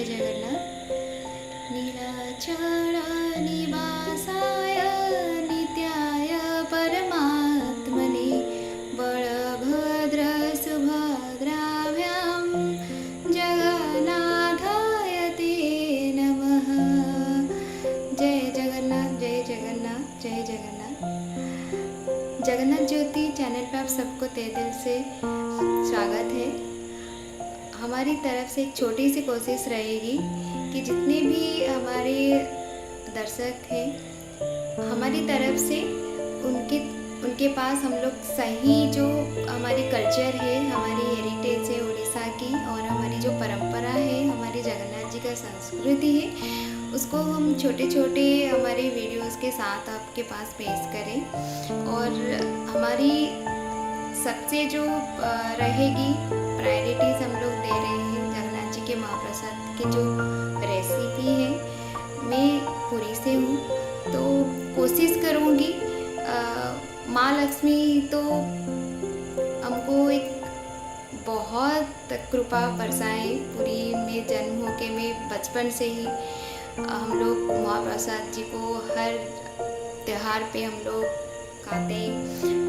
जगन्नाथ। नीलाचलनिवासाय नित्याय परमात्मने बलभद्रसुभद्राभ्यां जगन्नाथाय ते नमः। जय जगन्नाथ, जय जगन्नाथ, जय जगन्नाथ। जगन्नाथ ज्योति चैनल पर आप सबको तहे दिल से स्वागत है। हमारी तरफ से एक छोटी सी कोशिश रहेगी कि जितने भी हमारे दर्शक हैं, हमारी तरफ से उनके पास हम लोग सही जो हमारी कल्चर है, हमारी हेरिटेज है उड़ीसा की, और हमारी जो परंपरा है, हमारी जगन्नाथ जी का संस्कृति है, उसको हम छोटे छोटे हमारे वीडियोस के साथ आपके पास पेश करें। और हमारी सबसे जो रहेगी प्रायोरिटीज़ हम लोग दे रहे हैं जगन्नाथ जी के महाप्रसाद की जो रेसिपी है। मैं पुरी से हूँ, तो कोशिश करूँगी माँ लक्ष्मी तो हमको एक बहुत कृपा बरसाएं। पुरी में जन्म होके मैं बचपन से ही हम लोग महाप्रसाद जी को हर त्यौहार पे हम लोग खाते हैं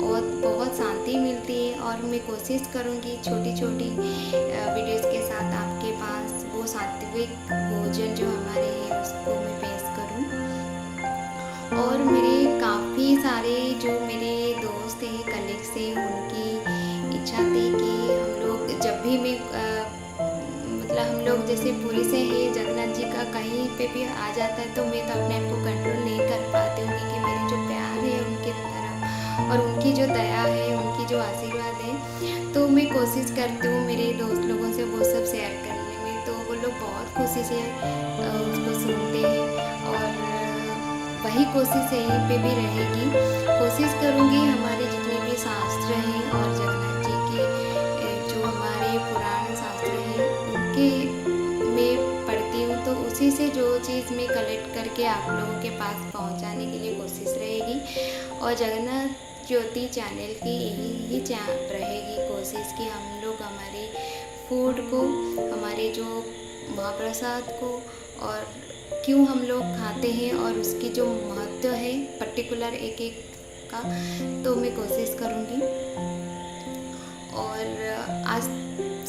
और बहुत शांति मिलती है। और मैं कोशिश करूँगी छोटी छोटी वीडियोस के साथ आपके पास वो सात्विक भोजन जो हमारे हैं उसको मैं पेश करूँ। और मेरे काफ़ी सारे जो मेरे दोस्त हैं, कलीग्स हैं, उनकी इच्छा थी कि हम लोग जब भी मैं मतलब हम लोग जैसे पुरी से है, जगन्नाथ जी का कहीं पे भी आ जाता है तो मैं तो अपने आप को कंट्रोल नहीं कर पाती हूँ, क्योंकि मेरे जो प्यार है उनकी तरफ और उनकी जो दया है, उनकी जो आशीर्वाद है, तो मैं कोशिश करती हूँ मेरे दोस्त लोगों से वो सब शेयर करने में। तो वो लोग बहुत खुशी से उसको सुनते हैं और वही कोशिश यहीं पे भी रहेगी। कोशिश करूँगी हमारे जितने भी शास्त्र हैं और जगन्नाथ जी के जो हमारे पुराण शास्त्र हैं उनके मैं पढ़ती हूँ, तो उसी से जो चीज़ मैं कलेक्ट करके आप लोगों के पास पहुँचाने के लिए कोशिश रहेगी। और जगन्नाथ ज्योति चैनल की यही रहेगी कोशिश कि हम लोग हमारे फूड को, हमारे जो महाप्रसाद को और क्यों हम लोग खाते हैं और उसकी जो महत्व है पर्टिकुलर एक एक का, तो मैं कोशिश करूँगी। और आज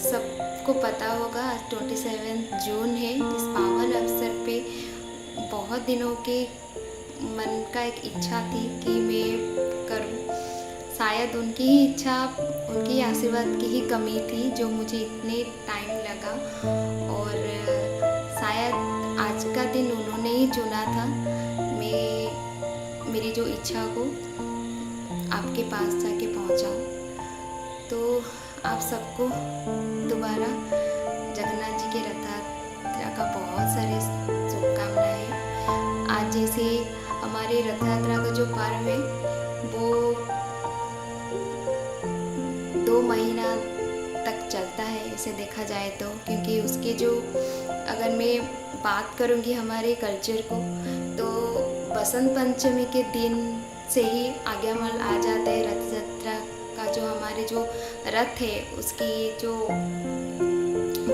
सबको पता होगा आज 27 जून है। इस पावन अवसर पे बहुत दिनों के मन का एक इच्छा थी कि मैं करूं। शायद उनकी ही इच्छा, उनकी आशीर्वाद की ही कमी थी जो मुझे इतने टाइम लगा, और शायद आज का दिन उन्होंने ही चुना था मेरी जो इच्छा को आपके पास जाके पहुंचाऊं। तो आप सबको दोबारा जगन्नाथ जी के रथ यात्रा का बहुत सारे शुभकामनाएं। आज जैसे हमारे रथ यात्रा का जो पर्व है वो 2 महीना तक चलता है इसे देखा जाए तो, क्योंकि उसके जो अगर मैं बात करूँगी हमारे कल्चर को, तो बसंत पंचमी के दिन से ही आज्ञामाल आ जाता है। रथ यात्रा का जो हमारे जो रथ है उसकी जो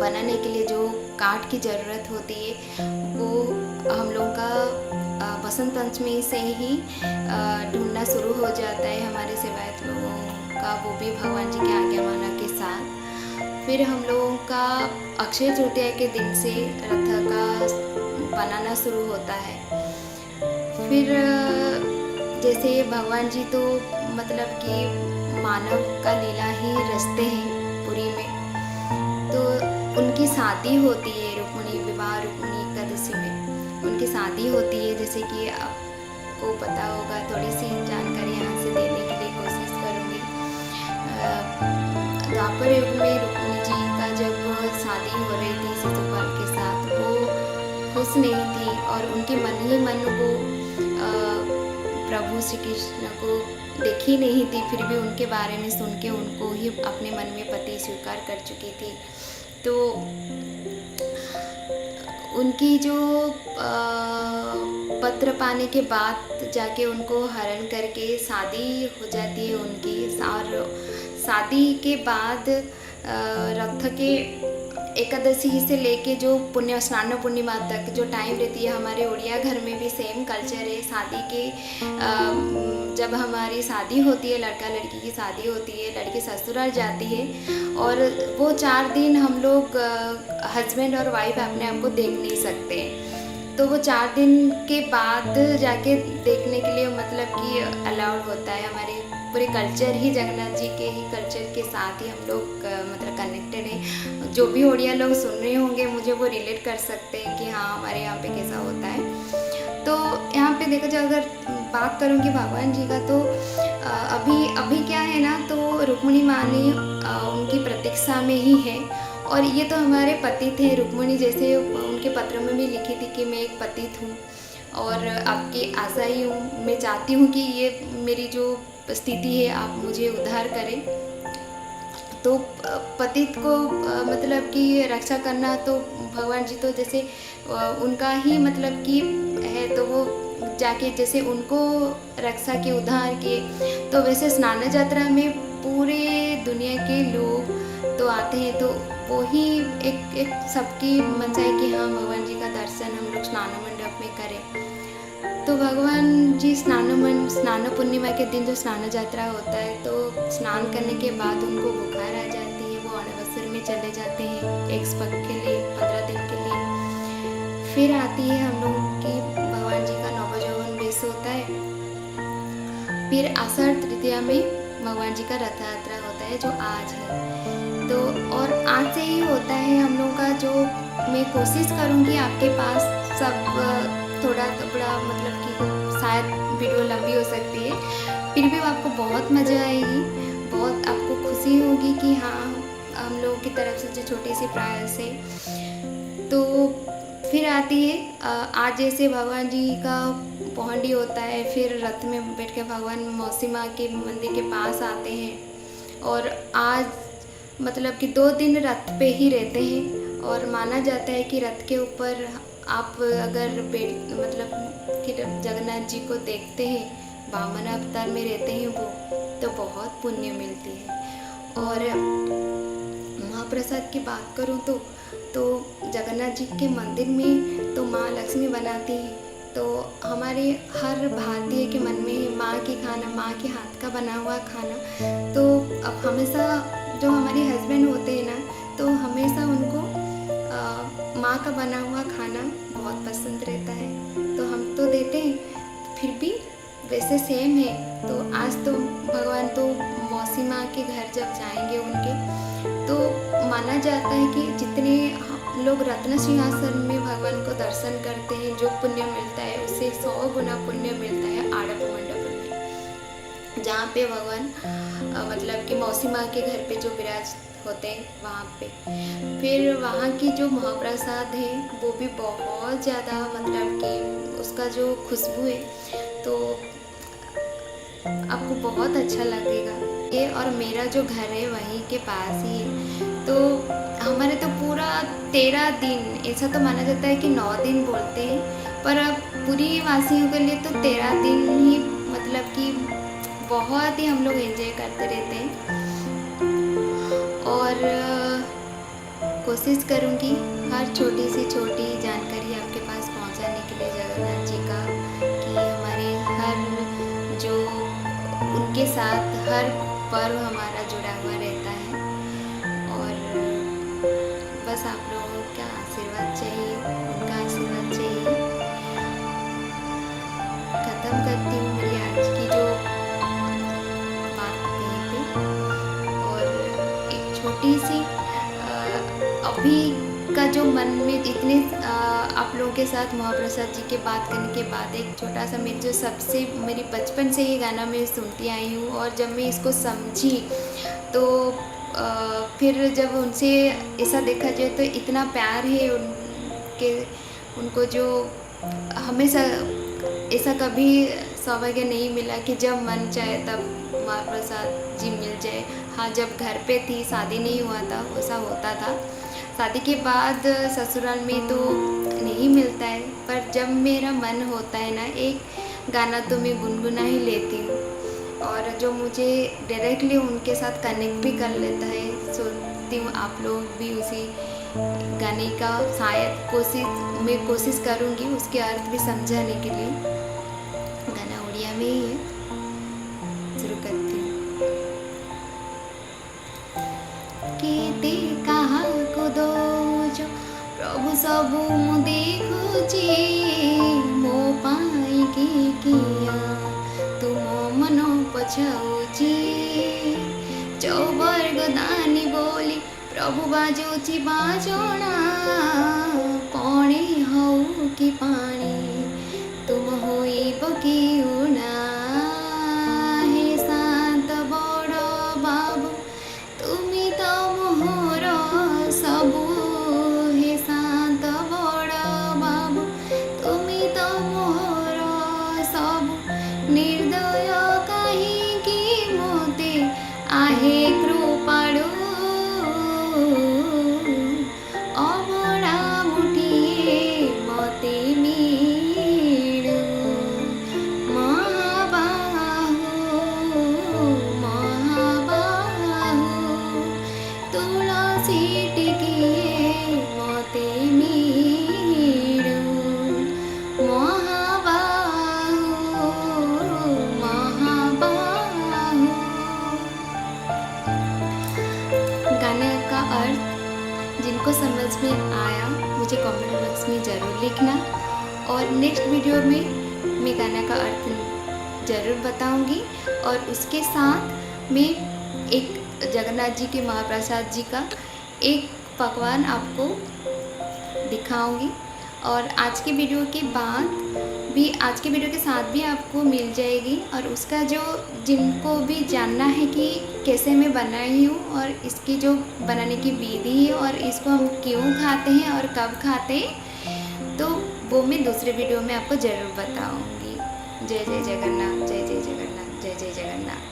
बनाने के लिए जो काठ की ज़रूरत होती है वो हम लोग का बसंत पंचमी से ही ढूंढना शुरू हो जाता है हमारे सेवायत लोगों का, वो भी भगवान जी के आज्ञामाला के साथ। फिर हम लोगों का अक्षय तृतीया के दिन से रथ का बनाना शुरू होता है। फिर जैसे भगवान जी तो मतलब कि मानव का लीला ही रचते हैं पुरी में, तो उनकी शादी होती है रुक्मिणी विवाह, रुक्मिणी एकादशी में उनकी शादी होती है। जैसे कि आपको पता होगा, थोड़ी सी जानकारी यहाँ से देने के लिए कोशिश करूँगी। द्वापर युग में रुक्मिणी जी का जब शादी हो रही थी शिशुपाल के साथ, वो खुश नहीं थी और उनके मन ही मन वो प्रभु श्री कृष्ण को देखी नहीं थी, फिर भी उनके बारे में सुन के उनको ही अपने मन में पति स्वीकार कर चुकी थी। तो उनकी जो पत्र पाने के बाद जाके उनको हरण करके शादी हो जाती है उनकी। और शादी के बाद रथ के एकादशी से लेके जो पुण्य स्नान पूर्णिमा तक जो टाइम रहती है, हमारे उड़िया घर में भी सेम कल्चर है। शादी के जब हमारी शादी होती है, लड़का लड़की की शादी होती है, लड़की ससुराल जाती है, और वो 4 दिन हम लोग हस्बैंड और वाइफ अपने आप को देख नहीं सकते। तो वो 4 दिन के बाद जाके देखने के लिए मतलब कि अलाउड होता है। हमारे पूरे कल्चर ही जगन्नाथ जी के ही कल्चर के साथ ही हम लोग मतलब कनेक्टेड हैं। जो भी ओडिया लोग सुन रहे होंगे मुझे वो रिलेट कर सकते हैं कि हाँ हमारे यहाँ पे कैसा होता है। तो यहाँ पे देखा जाए, अगर बात करूँगी भगवान जी का, तो अभी क्या है ना, तो रुक्मिणी माँ ने उनकी प्रतीक्षा में ही है। और ये तो हमारे पतित थे। रुक्मिणी जैसे उनके पत्र में भी लिखी थी कि मैं एक पतित हूँ और आपकी आशा ही हूँ, मैं चाहती हूँ कि ये मेरी जो स्थिति है आप मुझे उद्धार करें। तो पतित को मतलब कि रक्षा करना, तो भगवान जी तो जैसे उनका ही मतलब कि है, तो वो जाके जैसे उनको रक्षा के उद्धार के, तो वैसे स्नान यात्रा में पूरे दुनिया के लोग तो आते हैं। तो वो ही एक सबकी मंशा है कि हाँ भगवान जी का दर्शन हम लोग स्नान मंडप में करें। तो भगवान जी स्नान पूर्णिमा के दिन जो स्नान यात्रा होता है, तो स्नान करने के बाद उनको बुखार आ जाती है, वो अनवसर में चले जाते हैं एक पग के लिए, 15 दिन के लिए। फिर आती है हम लोग की भगवान जी का नवयौवन बेस होता है। फिर आषाढ़ तृतीया में भगवान जी का रथ यात्रा होता है, जो आज है। तो और आज से ही होता है हम लोग का, जो मैं कोशिश करूँगी आपके पास सब थोड़ा मतलब कि शायद वीडियो लंबी हो सकती है, फिर भी आपको बहुत मज़ा आएगी, बहुत आपको खुशी होगी कि हाँ हम लोगों की तरफ से जो छोटी सी प्रयास है। तो फिर आती है आज जैसे भगवान जी का पहुंडी होता है, फिर रथ में बैठ के भगवान मौसी माँ के मंदिर के पास आते हैं। और आज मतलब कि 2 दिन रथ पे ही रहते हैं, और माना जाता है कि रथ के ऊपर आप अगर मतलब कि जगन्नाथ जी को देखते हैं, वामन अवतार में रहते हैं वो, तो बहुत पुण्य मिलती है। और महाप्रसाद की बात करूँ तो जगन्नाथ जी के मंदिर में तो माँ लक्ष्मी बनाती है। तो हमारे हर भारतीय के मन में माँ के खाना, माँ के हाथ का बना हुआ खाना, तो अब हमेशा जो हमारे हस्बैंड होते हैं ना, तो हमेशा उनको माँ का बना हुआ खाना बहुत पसंद रहता है। तो हम तो देते हैं, फिर भी वैसे सेम है। तो आज तो भगवान तो मौसी माँ के घर जब जाएंगे उनके, तो माना जाता है कि जितने लोग रत्न सिंहासन में भगवान को दर्शन करते हैं, जो पुण्य मिलता है उससे 100 गुना पुण्य मिलता है आड़प मंडप में, जहाँ पे भगवान मतलब कि मौसी माँ के घर पे जो विराज होते हैं वहाँ पे। फिर वहाँ की जो महाप्रसाद है वो भी बहुत ज़्यादा मतलब कि उसका जो खुशबू है, तो आपको बहुत अच्छा लगेगा। ये और मेरा जो घर है वहीं के पास ही है। तो हमारे तो पूरा 13 दिन, ऐसा तो माना जाता है कि 9 दिन बोलते हैं, पर अब पूरी वासियों के लिए तो 13 दिन ही मतलब कि बहुत ही हम लोग एंजॉय करते रहते हैं। और कोशिश करूँगी हर छोटी से छोटी जानकारी आपके पास पहुँचाने के लिए जगन्नाथ जी का, कि हमारे हर जो उनके साथ हर पर्व हमारा जुड़ा हुआ रहता है। और बस आप लोगों का आशीर्वाद चाहिए, उनका आशीर्वाद चाहिए। ख़त्म करती हूँ मेरी आज की जो बात यहीं पे। और एक छोटी सी अभी का जो मन में इतने आप लोगों के साथ महाप्रसाद जी के बात करने के बाद एक छोटा सा मेरी जो सबसे मेरी बचपन से ये गाना मैं सुनती आई हूँ, और जब मैं इसको समझी तो फिर जब उनसे ऐसा देखा जाए तो इतना प्यार है उनको जो हमेशा ऐसा कभी सौभाग्य नहीं मिला कि जब मन चाहे तब महाप्रसाद जी मिल जाए। हाँ, जब घर पे थी, शादी नहीं हुआ था, वैसा होता था। शादी के बाद ससुराल में तो नहीं मिलता है, पर जब मेरा मन होता है ना, एक गाना तो मैं गुनगुना ही लेती हूँ, और जो मुझे डायरेक्टली उनके साथ कनेक्ट भी कर लेता है। सोचती हूँ आप लोग भी उसी गाने का शायद मैं कोशिश करूँगी उसके अर्थ भी समझाने के लिए। गाना उड़िया में ही है, शुरू करती हूँ। केते काहाको दोष प्रभु सबु मु देखुची, मो पाई के किया तुम मन पछाउची। चौवर्ग दानी बोली प्रभु बाजोची बाजोणा, पाणी हऊ कि पाणी तुम होइब कि उना। हे शांत बड़ बाबू तुमी तो मोहर सबू, हे शांत बड़ बाबू तुमी तो मोहर सबू। निर्दय काहींकि मोते आहे कृपाळु, अबड़ा मुठिए मते मिळु। महाबाहु तुलसी टिकिए मते मिळु। महाबाहु। गाने का अर्थ जिनको समझ में आया मुझे कमेंट बॉक्स में ज़रूर लिखना, और नेक्स्ट वीडियो में मैं गाने का अर्थ ज़रूर बताऊंगी। और उसके साथ मैं एक जगन्नाथ जी के महाप्रसाद जी का एक पकवान आपको दिखाऊंगी। और आज के वीडियो के साथ भी आपको मिल जाएगी। और उसका जो जिनको भी जानना है कि कैसे मैं बनाई हूँ और इसकी जो बनाने की विधि है और इसको हम क्यों खाते हैं और कब खाते हैं, तो वो मैं दूसरे वीडियो में आपको ज़रूर बताऊँगी। जय जय जगन्नाथ, जय जय जगन्नाथ, जय जय जगन्नाथ।